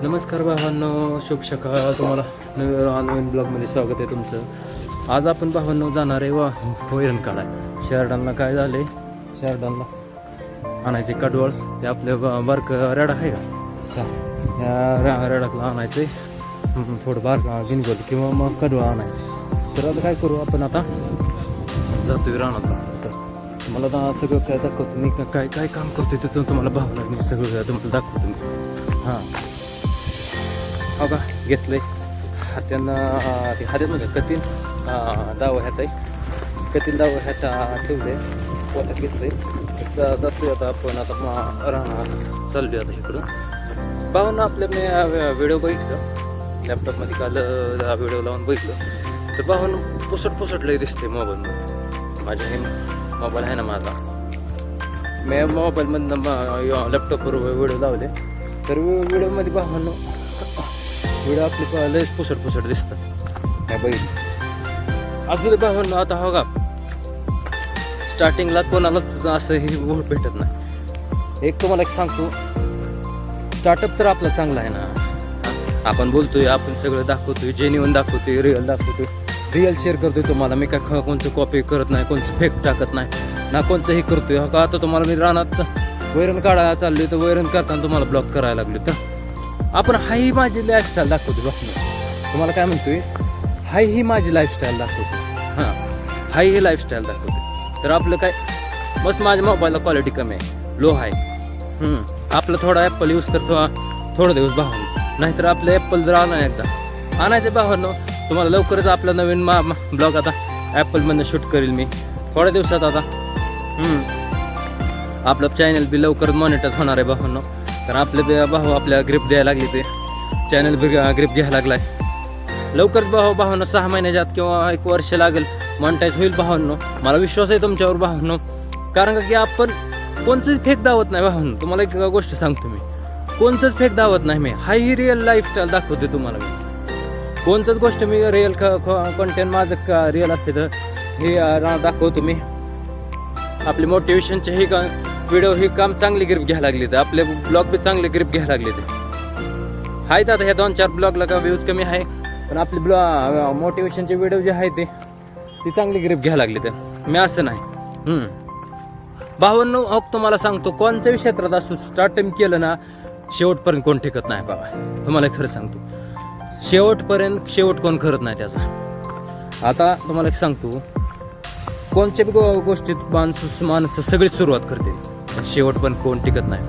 नमस्कार भावांनो, शुभ सकाळ. तुम्हाला नवीन ब्लॉगमध्ये स्वागत आहे तुमचं. आज आपण भावांनो जाणार आहे वैरण काढाय. शेरडांना काय झाले, शेरडांना आणायचे कडवळ. ते आपल्या बारक रेडा आहे का, या रेडातला आणायचे थोडं बारका गिनगोल किंवा मग कडवळ आणायचं. तर आता काय करू आपण, आता जातोय रानात. तर मला आता सगळं काय दाखवतो मी, काय काय काम करतोय तिथून तुम्हाला भावना मी सगळं तुम्हाला दाखवतो मी. हां हो का, घेतलंय हात्यानं, ते हात्यामध्ये कतीन दाव ह्यात आहे, कतीन दाव ह्यात ठेवले पोटात घेतलंय. जातोय आता आपण, आता राहणार चाललोय आता इकडं. भावना आपल्या मी व्हिडिओ बघितलं लॅपटॉपमध्ये, काल व्हिडिओ लावून बघितलं. तर भावना पुसटलंय दिसते मोबाईलमध्ये. माझ्या हे मोबाईल आहे ना माझा, मी मोबाईलमधनं लॅपटॉपवर व्हिडिओ लावले. तर व्हिडिओमध्ये भावना व्हिडिओ आपले लयच पुसट दिसतात. काय बघितलं असू दे भावांनो. आता हो का, स्टार्टिंगला कोणालाच असं हे वोट भेटत नाही. एक तुम्हाला एक सांगतो, स्टार्टअप तर आपला चांगला आहे ना. आपण बोलतोय, आपण सगळं दाखवतोय, जेन्युइन दाखवतोय, रिअल दाखवतोय, रिअल शेअर करतोय तुम्हाला. मी काय कोणचं कॉपी करत नाही, कोणचं फेक टाकत नाही ना, कोणचं हे करतोय. हो का, आता तुम्हाला मी रानात वैरण काढायला चाललोय, तर वैरण करताना तुम्हाला ब्लॉक करायला लागलो. तर आपण हाही माझी लाईफस्टाईल दाखवतो बघ. तुम्हाला काय म्हणतोय, हाय ही माझी लाईफस्टाईल दाखवतो. हां, हाय ही लाईफस्टाईल दाखवतो. तर आपलं काय, बस माझ्या मोबाईलला क्वालिटी कमी आहे, लो आहे. आपलं थोडा ॲपल यूज करतो थोडं दिवस भावांनो. नाहीतर आपलं ॲपल जर आला एकदा आणायचं भावांनो. तुम्हाला लवकरच आपला नवीन ब्लॉग आता ॲपलमधनं शूट करेल मी थोड्या दिवसात. आता आपलं चॅनल बी लवकरच मॉनिटर होणार आहे भावांनो. कारण आपले भाऊ आपल्या ग्रिप द्यायला लागली, ते चॅनल बी ग्रिप घ्यायला लागलाय. लवकरच भावांनो 6 महिन्याच्या आत किंवा 1 वर्ष लागेल मॉनिटाईज होईल भावांनो. मला विश्वास आहे तुमच्यावर भावांनो. कारण की आपण कोणचंच फेक दावत नाही भावांनो. तुम्हाला एक गोष्ट सांगतो मी, कोणचंच फेक दावत नाही मी. हाही रिअल लाईफस्टाईल दाखवते तुम्हाला मी. कोणचंच गोष्ट मी रिअल कंटेंट माझं रिअल असते तर हे दाखवतो मी. आपले मोटिवेशनचे हे व्हिडिओ हे काम चांगली ग्रिप घ्यायला लागली, तर आपले ब्लॉग बी चांगले ग्रिप घ्यायला लागले. ते आहेत आता ह्या 2-4 ब्लॉगला का व्ह्यूज कमी आहे, पण आपले मोटिवेशनचे व्हिडिओ जे आहे ते चांगली ग्रिप घ्यायला लागले. तर मी असं नाही भावांनो. तुम्हाला सांगतो, कोणत्याही क्षेत्रात असू, स्टार्टिंग केलं ना शेवटपर्यंत कोण टिकत नाही बाबा. तुम्हाला खरं सांगतो, शेवट कोण करत नाही त्याचा. आता तुम्हाला एक सांगतो, कोणत्या बी गोष्टीत माणसं सगळी सुरुवात करते, शेवट पण कोण टिकत नाही.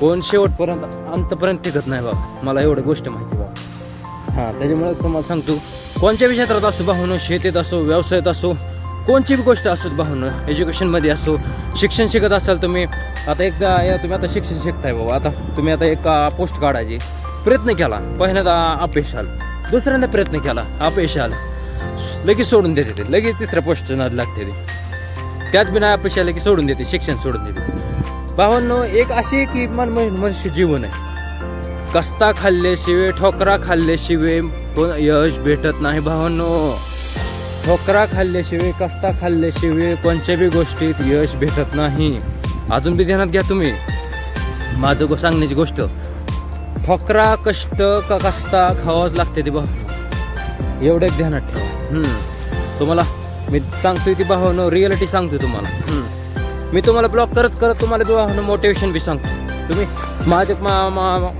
कोण शेवटपर्यंत अंतपर्यंत टिकत नाही बाबा. मला एवढं गोष्ट माहिती बाबा. हां, त्याच्यामुळे तुम्हाला सांगतो, कोणत्या बी क्षेत्रात असो भावांनो, शेतीत असो, व्यवसायात असो, कोणची बी गोष्ट असो भावांनो, एज्युकेशनमध्ये असो, शिक्षण शिकत असाल तुम्ही. आता तुम्ही आता शिक्षण शिकताय बाबा. आता तुम्ही आता एक पोस्ट काढायची प्रयत्न केला, पहिल्यांदा अपयश आलं, दुसऱ्यांदा प्रयत्न केला अपयश आलं, लगेच सोडून देते ते, लगेच तिसऱ्या पोस्ट नाद लागते ते. त्यात बिना अपयश आलं की सोडून देते, शिक्षण सोडून देते भावांनो. एक अशी की मनुष्य जीवन आहे, कस्ता खाल्ल्याशिवाय, ठोकरा खाल्ल्याशिवाय यश भेटत नाही भावांनो. ठोकरा खाल्ल्याशिवाय, कस्ता खाल्ल्याशिवाय कोणत्या बी गोष्टीत यश भेटत नाही. अजून बी ध्यानात घ्या तुम्ही माझं सांगण्याची गोष्ट. ठोकरा, कष्ट का कस्ता खावाच लागते ते भाऊ, एवढं एक ध्यानात ठेवा. तुम्हाला मी सांगतोय ती भावांनो, रिॲलिटी सांगतोय तुम्हाला. मी तुम्हाला ब्लॉग करत तुम्हाला भावांनो मोटिवेशन बी सांगतो. तुम्ही माझ्या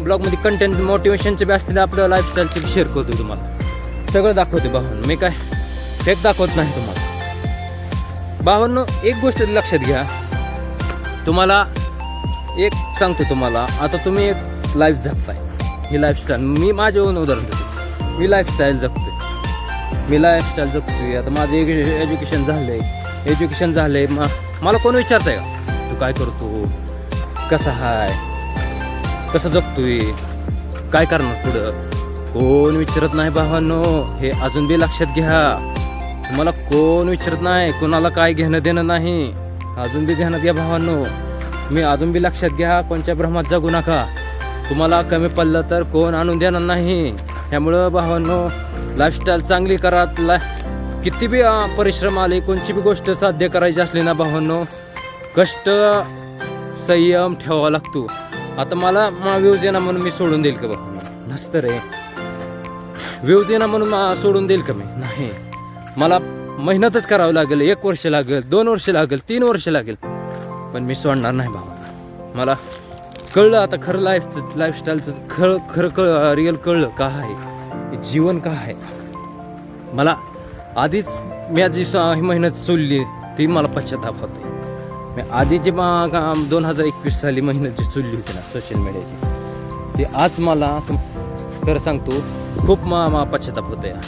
ब्लॉगमध्ये कंटेंट मोटिवेशनचे बी असलेले आपलं लाईफस्टाईलचे बी शेअर करतो, तुम्हाला सगळं दाखवते भावांनो. मी काय फेक दाखवत नाही तुम्हाला भावांनो. एक गोष्ट लक्षात घ्या, तुम्हाला एक सांगतो तुम्हाला. आता तुम्ही एक लाईफ जगताय, ही लाईफस्टाईल मी माझ्यावरून उदाहरण देतो. मी लाईफस्टाईल जगतोय. आता माझं एज्युकेशन झालंय. मला कोण विचारतंय का तू काय करतो, कसा आहे, कसं जगतोय, काय करणार पुढं, कोण विचारत नाही भावांनो. हे अजून बी लक्षात घ्या, तुम्हाला कोण विचारत नाही, कोणाला काय घेणं देणं नाही. अजून बी ध्यानात घ्या भावांनो. मी अजून बी लक्षात घ्या, कोणत्या भ्रमात जगू नका. तुम्हाला कमी पडलं तर कोण आणून देणार नाही. त्यामुळं भावांनो, लाईफस्टाईल चांगली करा. किती बी परिश्रम आले, कोणची बी गोष्ट साध्य करायची असली ना भावांनो, कष्ट संयम ठेवावा लागतो. आता मला व्ह्यूज येणार म्हणून मी सोडून देईल का बघ. नसतं रे. व्ह्यूज येणं म्हणून सोडून देईल का मी? नाही, मला मेहनतच करावं लागेल. 1 वर्ष लागेल, 2 वर्ष लागेल, 3 वर्ष लागेल, पण मी सोडणार नाही बाबा. मला कळलं आता खरं लाईफस्टाईलचं खरं रिअल कळलं का आहे जीवन का आहे. मला आधीच मी जी मेहनत सोडली ती मला पश्चाताप होते. मी आधी जी 2021 साली मेहनत जी सोडली होती ना सोशल मीडियाची, ती आज मला खरं सांगतो खूप पश्चाताप होतं या.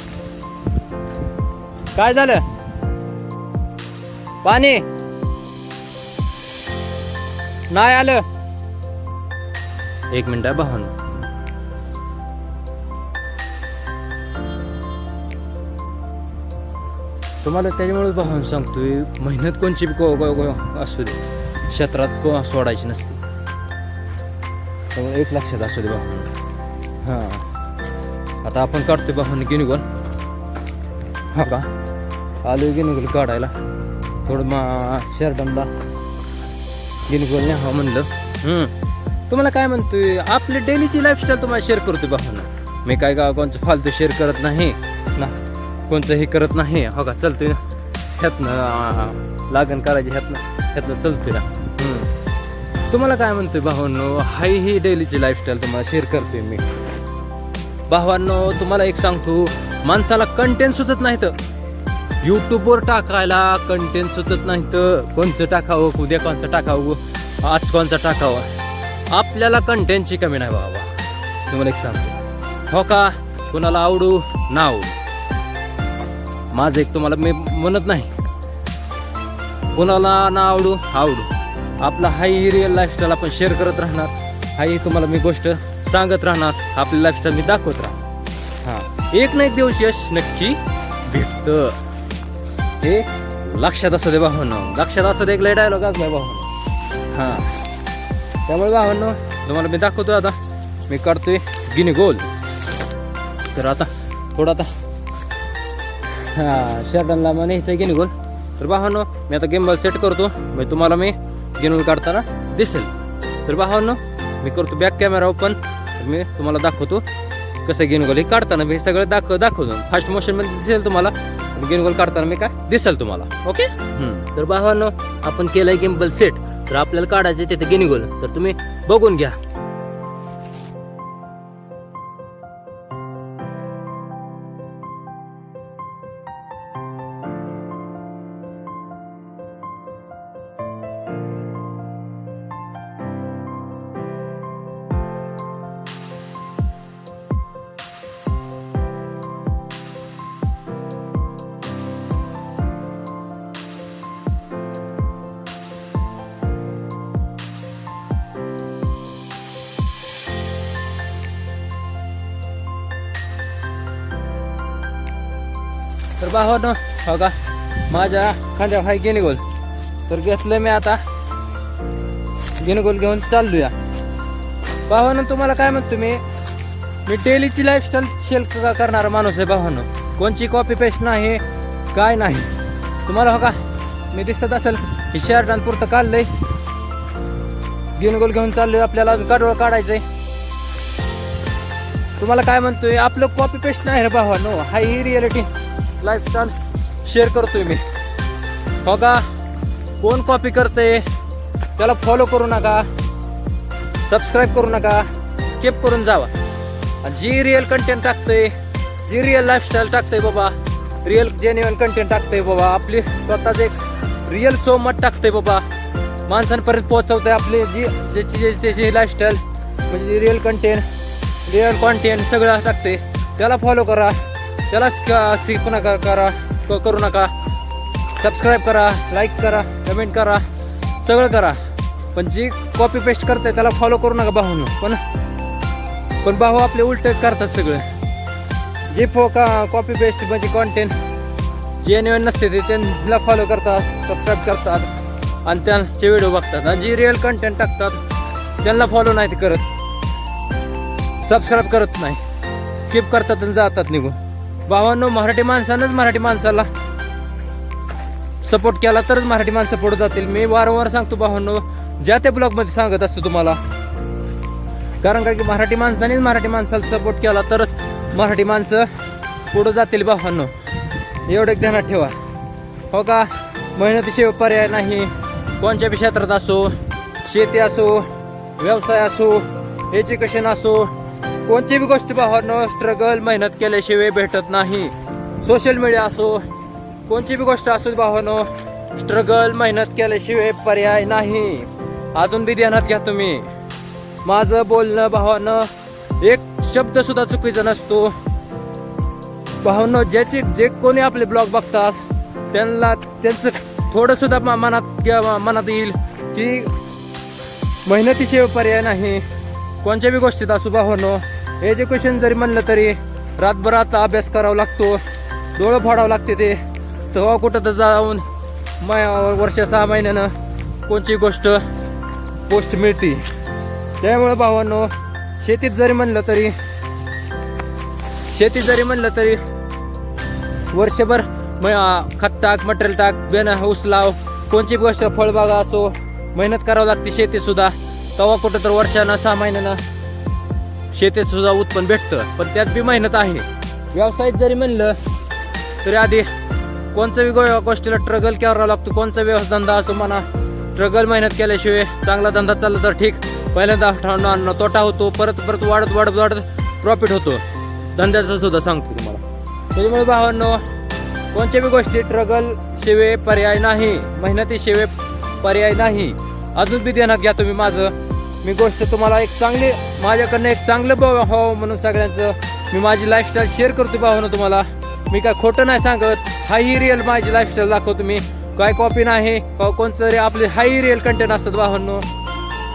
काय झालं? पाणी नाही आलं. 1 मिनिट भावांनो. तुम्हाला त्याच्यामुळे भावांनो सांगतोय, मेहनत कोणची असू दे क्षेत्रात सोडायची नसते. त्यामुळे एक लक्षात असू दे भावांनो. हां, आता आपण काढतोय भावांनो गिनीगोल. हा का आलो गिनीगोल काढायला. थोडं शेरडनला गिनीगोल नाही हा म्हणलं. तुम्हाला काय म्हणतोय, आपली डेलीची लाईफस्टाईल तुम्हाला शेअर करतोय भावांनो. मी काय का कोणचं फालतू शेअर करत नाही ना, कोणचं हे करत नाही. हो का चलतोय ना ह्यातनं लागण करायची, ह्यातनं चलतोय ना. तुम्हाला काय म्हणतोय भावांनो, हाय ही डेलीची लाईफस्टाईल तुम्हाला शेअर करतोय मी. भावांनो तुम्हाला एक सांगतो, माणसाला कंटेंट सुचत नाही तर यूट्यूबवर टाकायला कंटेंट सुचत नाही तर कोणचं टाकावं, उद्या कोणचं टाकावं, आज कोणचं टाकावं. आपल्याला कंटेंटची कमी नाही बाबा. तुम्हाला एक सांगतो, हो का कोणाला आवडू ना आवडू, माझं एक तुम्हाला मी म्हणत नाही कोणाला ना आवडू आपला हाही रिअल लाईफस्टाईल आपण शेअर करत राहणार. हाही तुम्हाला मी गोष्ट सांगत राहणार, आपली लाईफस्टाईल मी दाखवत राहणार. हां, एक ना एक दिवस यश नक्की भेटतं, हे लक्षात असू दे भावांनो. लक्षात असू दे, एक लय डायलॉग असला भावांनो. हां, त्यामुळे भावांनो तुम्हाला मी दाखवतो. आता मी काढतोय गिनीगोल. तर आता थोडं आता शर्टनला मग न्यायचं आहे गिनीगोल. तर भावांनो मी आता गिम्बल सेट करतो, मी तुम्हाला मी गिनीगोल काढताना दिसेल. तर भावांनो मी करतो बॅक कॅमेरा ओपन, मी तुम्हाला दाखवतो कसं गिनीगोल हे काढताना. मी सगळं दाखवतो फास्ट मोशनमध्ये दिसेल तुम्हाला. गिनीगोल काढताना मी काय दिसेल तुम्हाला. ओके. तर भावांनो आपण केलंय गिम्बल सेट. तर आपल्याला काढायचं तिथे गिनीगोल, तर तुम्ही बघून घ्या. तर भावांनो हो का माझ्या खांद्यावर हाय गिनीगोल. तर घेतलं मी आता गिनीगोल घेऊन चाललूया. भावांनो तुम्हाला काय म्हणतो, मी डेलीची लाईफस्टाईल शेअर करणारा माणूस आहे भावांनो. कोणची कॉपी पेस्ट नाही, काय नाही. तुम्हाला हो का मी दिसत असेल ही शर्ट पुरतं काढलंय, गिनीगोल घेऊन चाललोय. आपल्याला अजून काढोळ काढायचंय. तुम्हाला काय म्हणतोय, आपलं कॉपी पेस्ट नाही रे भावांनो, हाय ही रियालिटी लाईफस्टाईल शेअर करतोय मी. हो का कोण कॉपी करते त्याला फॉलो करू नका, सबस्क्राईब करू नका, स्किप करून जावा. जी रिअल कंटेंट टाकते, जी रिअल लाईफस्टाईल टाकते बाबा, रिअल जेन्युइन कंटेंट टाकते बाबा, आपली स्वतःच एक रिअल चौमट टाकते बाबा, माणसांपर्यंत पोहोचवते आपली त्याची लाईफस्टाईल म्हणजे रिअल कंटेंट, रिअल कॉन्टेंट सगळं टाकते. त्याला फॉलो करा, त्याला स्किप नका करू नका, सबस्क्राईब करा, लाईक करा, कमेंट करा, सगळं करा. पण जी कॉपी पेस्ट करते त्याला फॉलो करू नका भाऊंनो. पण भाऊ आपले उलटच करतात सगळं. जे कॉपी पेस्ट म्हणजे कॉन्टेंट जेन्युइन नसते ते त्यांना फॉलो करतात, सबस्क्राईब करतात आणि त्यांचे व्हिडिओ बघतात. आणि जी रिअल कंटेंट टाकतात त्यांना फॉलो नाही ते करत, सबस्क्राईब करत नाही, स्किप करतात आणि जातात निघून. भावांनो मराठी माणसानंच मराठी माणसाला सपोर्ट केला तरच मराठी माणसं पुढे जातील. मी वारंवार सांगतो भावांनो, ज्या त्या ब्लॉगमध्ये सांगत असतो तुम्हाला कारण का की मराठी माणसानेच मराठी माणसाला सपोर्ट केला तरच मराठी माणसं पुढं जातील भावांनो. एवढं एक ध्यानात ठेवा. हो का, मेहनतीशिवाय पर्याय नाही. कोणत्या बी क्षेत्रात असो, शेती असो, व्यवसाय असो, एज्युकेशन असो, कोणती बी गोष्ट भावांनो स्ट्रगल मेहनत केल्याशिवाय भेटत नाही. सोशल मीडिया असो, कोणती बी गोष्ट असो भावांनो स्ट्रगल मेहनत केल्याशिवाय पर्याय नाही. अजून बी ध्यानात घ्या तुम्ही. माझं बोलणं भावांनो एक शब्द सुद्धा चुकीचा नसतो. भावांनो जे कोणी आपले ब्लॉग बघतात त्यांचं थोडं सुद्धा मनात येईल की मेहनतीशिवाय पर्याय नाही. कोणत्या बी गोष्टीत असू भावांनो, एज्युकेशन जरी म्हणलं तरी रातभरात अभ्यास करावा लागतो, डोळं फोडावं लागते ते, तेव्हा कुठं तर जाऊन वर्ष 6 महिन्यानं कोणची गोष्ट पोस्ट मिळते. त्यामुळे भावांनो शेतीत जरी म्हणलं तरी वर्षभर खत टाक, मटेरियल टाक, बेन ऊस लाव, कोणची गोष्ट फळबागा असो, मेहनत करावं लागते शेतीत सुद्धा. तेव्हा कुठं तर वर्षानं 6 महिन्यानं शेतीत सुद्धा उत्पन्न भेटतं, पण त्यात बी मेहनत आहे. व्यवसायात जरी म्हणलं तरी आधी कोणत्या बी गोष्टीला स्ट्रगल करावा लागतो. कोणचा व्यवसाय धंदा असो म्हणा, स्ट्रगल मेहनत केल्याशिवाय चांगला धंदा चालला तर ठीक, पहिल्यांदा तोटा होतो, परत वाढत प्रॉफिट होतो. धंद्याचं सुद्धा सांगतो तुम्हाला. त्याच्यामुळे भावांनो कोणत्या बी गोष्टी स्ट्रगल शिवाय पर्याय नाही, मेहनतीशिवाय पर्याय नाही. अजून बी ध्यानात घ्या तुम्ही माझं. मी गोष्ट तुम्हाला एक चांगली, माझ्याकडनं एक चांगलं हो म्हणून सगळ्यांचं मी माझी लाईफस्टाईल शेअर करतो भावांनो तुम्हाला. मी काय खोटं नाही सांगत, हाही रिअल माझी लाईफस्टाईल दाखवतो मी. काय कॉपी नाही, कोणतं रे आपले हाई रिअल कंटेंट असतात भावांनो.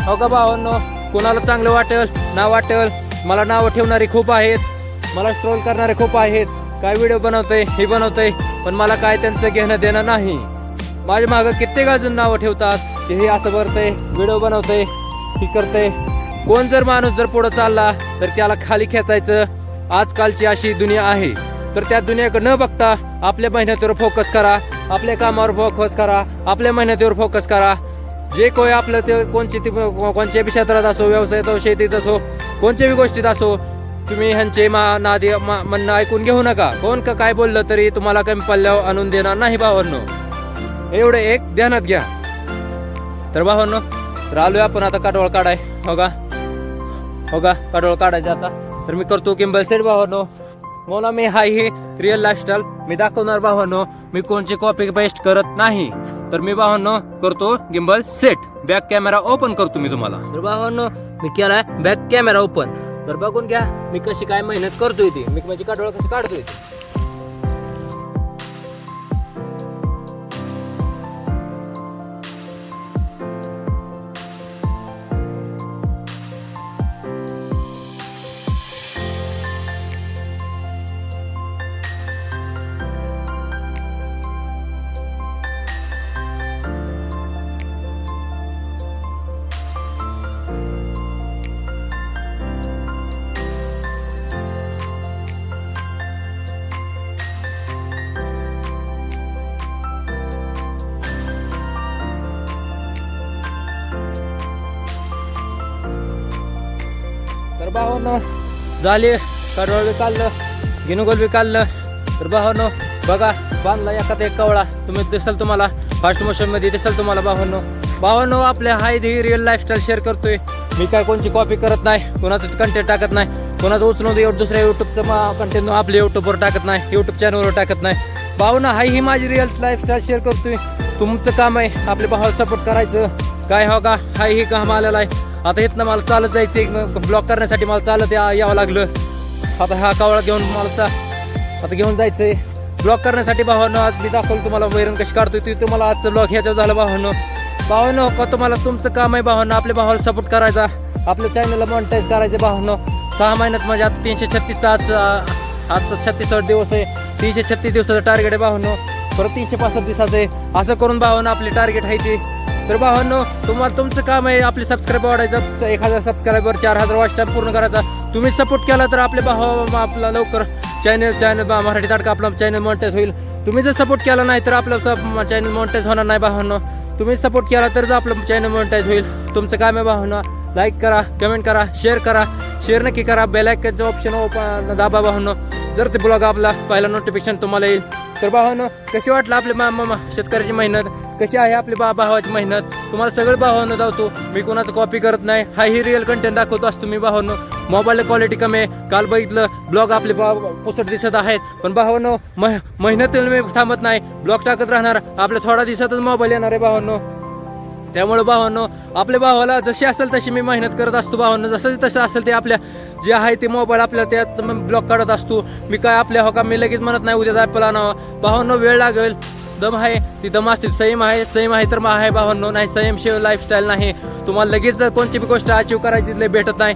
हो का भावांनो, कोणाला चांगलं वाटेल ना वाटेल, मला नावं ठेवणारे खूप आहेत, मला स्ट्रोल करणारे खूप आहेत. काय व्हिडिओ बनवतंय हे बनवतंय, पण मला काय त्यांचं घेणं देणं नाही. माझ्या मागं कित्येक अजून नावं ठेवतात की हे असं करतंय, व्हिडिओ बनवतंय, हे करतंय. कोण जर माणूस जर पुढं चालला तर त्याला खाली खेचायचं. आजकालची अशी दुनिया आहे. तर त्या दुनियाकडे न बघता आपल्या मेहनतीवर फोकस करा, आपल्या कामावर फोकस करा, आपल्या मेहनतीवर फोकस करा. जे कोणी आपलं ते कोणत्या बी क्षेत्रात असो, व्यवसायात असो, शेतीत असो, कोणत्या बी गोष्टीत असो, तुम्ही ह्यांचे नादी म्हणणं ऐकून घेऊ नका. कोण काय बोललं तरी तुम्हाला कमी पल्ल्यावर आणून देणार नाही भावांनो. एवढं एक ध्यानात घ्या. तर भावांनो तर आलोय आपण आता काटोळ काढाय. हो का काटोळ काढायचे आता. तर मी करतो गिम्बल सेट भावांनो. मला मी ही रिअल लाईफस्टाईल मी दाखवणार भावांनो. मी कोणची कॉपी पेस्ट करत नाही. तर मी भावांनो करतो gimbal set. Back camera open करतो मी तुम्हाला. तर भावांनो मी केलाय बॅक कॅमेरा ओपन. तर बघून घ्या मी कशी काय मेहनत करतोय ती, मी माझी काटोळ कशी काढतोय ती. भावांनो झाले, काटोळ बी काढलं, गिनुगोल बी काढलं. तर भावांनो बघा बांधला एखादा एक कवळा तुम्ही दिसेल, तुम्हाला फास्ट मोशन मध्ये दिसेल तुम्हाला. भावांनो आपल्या हाय ही रिअल लाईफस्टाईल शेअर करतोय मी. काय कोणची कॉपी करत नाही, कोणाचं कंटेंट टाकत नाही, कोणाचं उचलून दुसऱ्या युट्यूबचं कंटेंट आपल्या युट्यूबवर टाकत नाही, युट्यूब चॅनलवर टाकत नाही. भावांनो हाय ही माझी रिअल लाईफस्टाईल शेअर करतोय. तुमचं काम आहे आपल्या भावाला सपोर्ट करायचं. काय हो का हाय ही काम आलेला आहे. आता इथनं मला चालत जायचं, ब्लॉक करण्यासाठी मला चालत यावं लागलं. आता हा कावळा घेऊन मला आता घेऊन जायचंय ब्लॉक करण्यासाठी. भावांनो आज मी दाखवलं तुम्हाला वैरण कशी काढतोय ती. तुम्हाला आजचं ब्लॉक ह्याच्यावर झालं भावांनो का तुम्हाला तुमचं काम आहे भावांनो आपल्या भावाला सपोर्ट करायचा, आपल्या चॅनलला मॉनिटाईज करायचं. भावांनो 6 महिन्यात म्हणजे आता 336चा आजचा 36 दिवस आहे. 336 दिवसाचं टार्गेट आहे भावांनो. परत 365 दिवसाचं आहे. असं करून भावांनो आपली टार्गेट आहे ती. तर भावांनो तुम्हाला तुमचं काम आहे आपले सबस्क्राईब वाढायचं. 1000 सबस्क्रायबर 4000 वॉच टाइम पूर्ण करायचा. तुम्ही सपोर्ट केला तर आपले भाव आपला लवकर चॅनल मराठी ताडका आपला चॅनल मॉनिटाईज होईल. तुम्ही जर सपोर्ट केला नाही तर आपलं चॅनल मॉनिटाईज होणार नाही भावांनो. तुम्ही सपोर्ट केला तरच आपलं चॅनल मॉनिटाईज होईल. तुमचं काम आहे भावांनो लाईक करा, कमेंट करा, शेअर नक्की करा. बेल आयकॉनचं ऑप्शन दाबा भावांनो. जर ते ब्लॉग आपला पहिला नोटिफिकेशन तुम्हाला येईल. तर भावांनो, कशी वाटलं आपली शेतकऱ्याची मेहनत, कशी आहे आपली भावाची मेहनत, तुम्हाला सगळं भावांनो दावतो. मी कोणाचं कॉपी करत नाही, हाही रिअल कंटेंट दाखवतो असतो मी भावांनो. मोबाईल क्वालिटी कमी आहे, काल बघितलं ब्लॉग आपले पुसट दिसत आहेत, पण भावांनो मेहनत मी थांबत नाही, ब्लॉग टाकत राहणार. आपल्या थोड्या दिवसातच मोबाईल येणार आहे भावांनो. त्यामुळे भावांनो, आपल्या भावाला जशी असेल तशी मी मेहनत करत असतो भावांनो. जसं तसं असेल ते आपल्या जे आहे ते मोबाईल आपल्या त्यात ब्लॉग काढत असतो. मी काय आपल्या हो का मी लगेच म्हणत नाही उद्या ॲपल आणावं भावांनो. वेळ लागेल, दम आहे ती दम असते, संयम आहे तर आहे भावांनो. नाही संयम शिवाय लाईफस्टाईल नाही. तुम्हाला लगेच कोणती बी गोष्ट अचीव करायची भेटत नाही,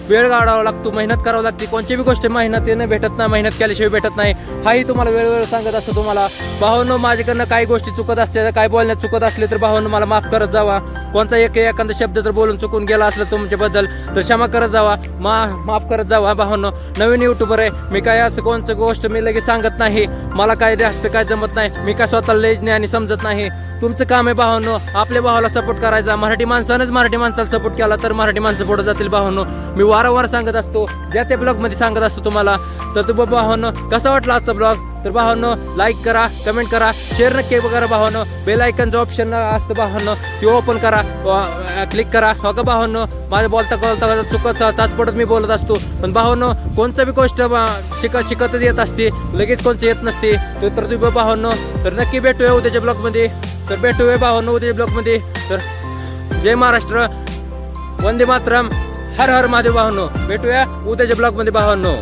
वेळ काढावा लागतो, मेहनत करावं लागते. कोणती बी गोष्ट मेहनतीने भेटत नाही, मेहनत केल्याशिवाय भेटत नाही. हाही तुम्हाला वेळोवेळ सांगत असतो तुम्हाला भावांनो. माझ्याकडनं काही गोष्टी चुकत असते, काय बोलण्यात चुकत असले तर भावांनो मला माफ करत जावा. कोणता एखादा शब्द जर बोलून चुकून गेला असलं तुमच्याबद्दल तर क्षमा करत जावा, माफ करत जावा भावांनो. नवीन युट्यूबर आहे मी, काय असं कोणतं गोष्ट मी लगेच सांगत नाही. मला काय जास्त काय जमत नाही, मी काय स्वतःला लय आणि समजत नाही. तुमचं काम आहे भावांनो आपल्या भावाला सपोर्ट करायचा. मराठी माणसाला सपोर्ट केला तर मराठी माणसं पुढे जातील भावांनो. मी वारंवार सांगत असतो, ज्या त्या ब्लॉगमध्ये सांगत असतो तुम्हाला. तर तू भावांनो कसा वाटला आजचा ब्लॉग, तर भावांनो लाईक करा, कमेंट करा, शेअर नक्की करा भावांनो. बेल आयकॉनचं ऑप्शन असतं भावांनो, ते ओपन करा, क्लिक करा. हो का भावांनो, माझ्या बोलता चुकत चाचपडत मी बोलत असतो, पण भावांनो कोणतं बी गोष्ट शिकतच येत असते, लगेच कोणचं येत नसते. तर तुम्ही भावांनो तर नक्की भेटूया उद्याच्या ब्लॉगमध्ये. तर भेटूया भावांनो उद्याच्या ब्लॉगमध्ये. तर जय महाराष्ट्र, वंदे मातरम, हर हर महादेव भावांनो. भेटूया उद्याच्या ब्लॉगमध्ये भावांनो.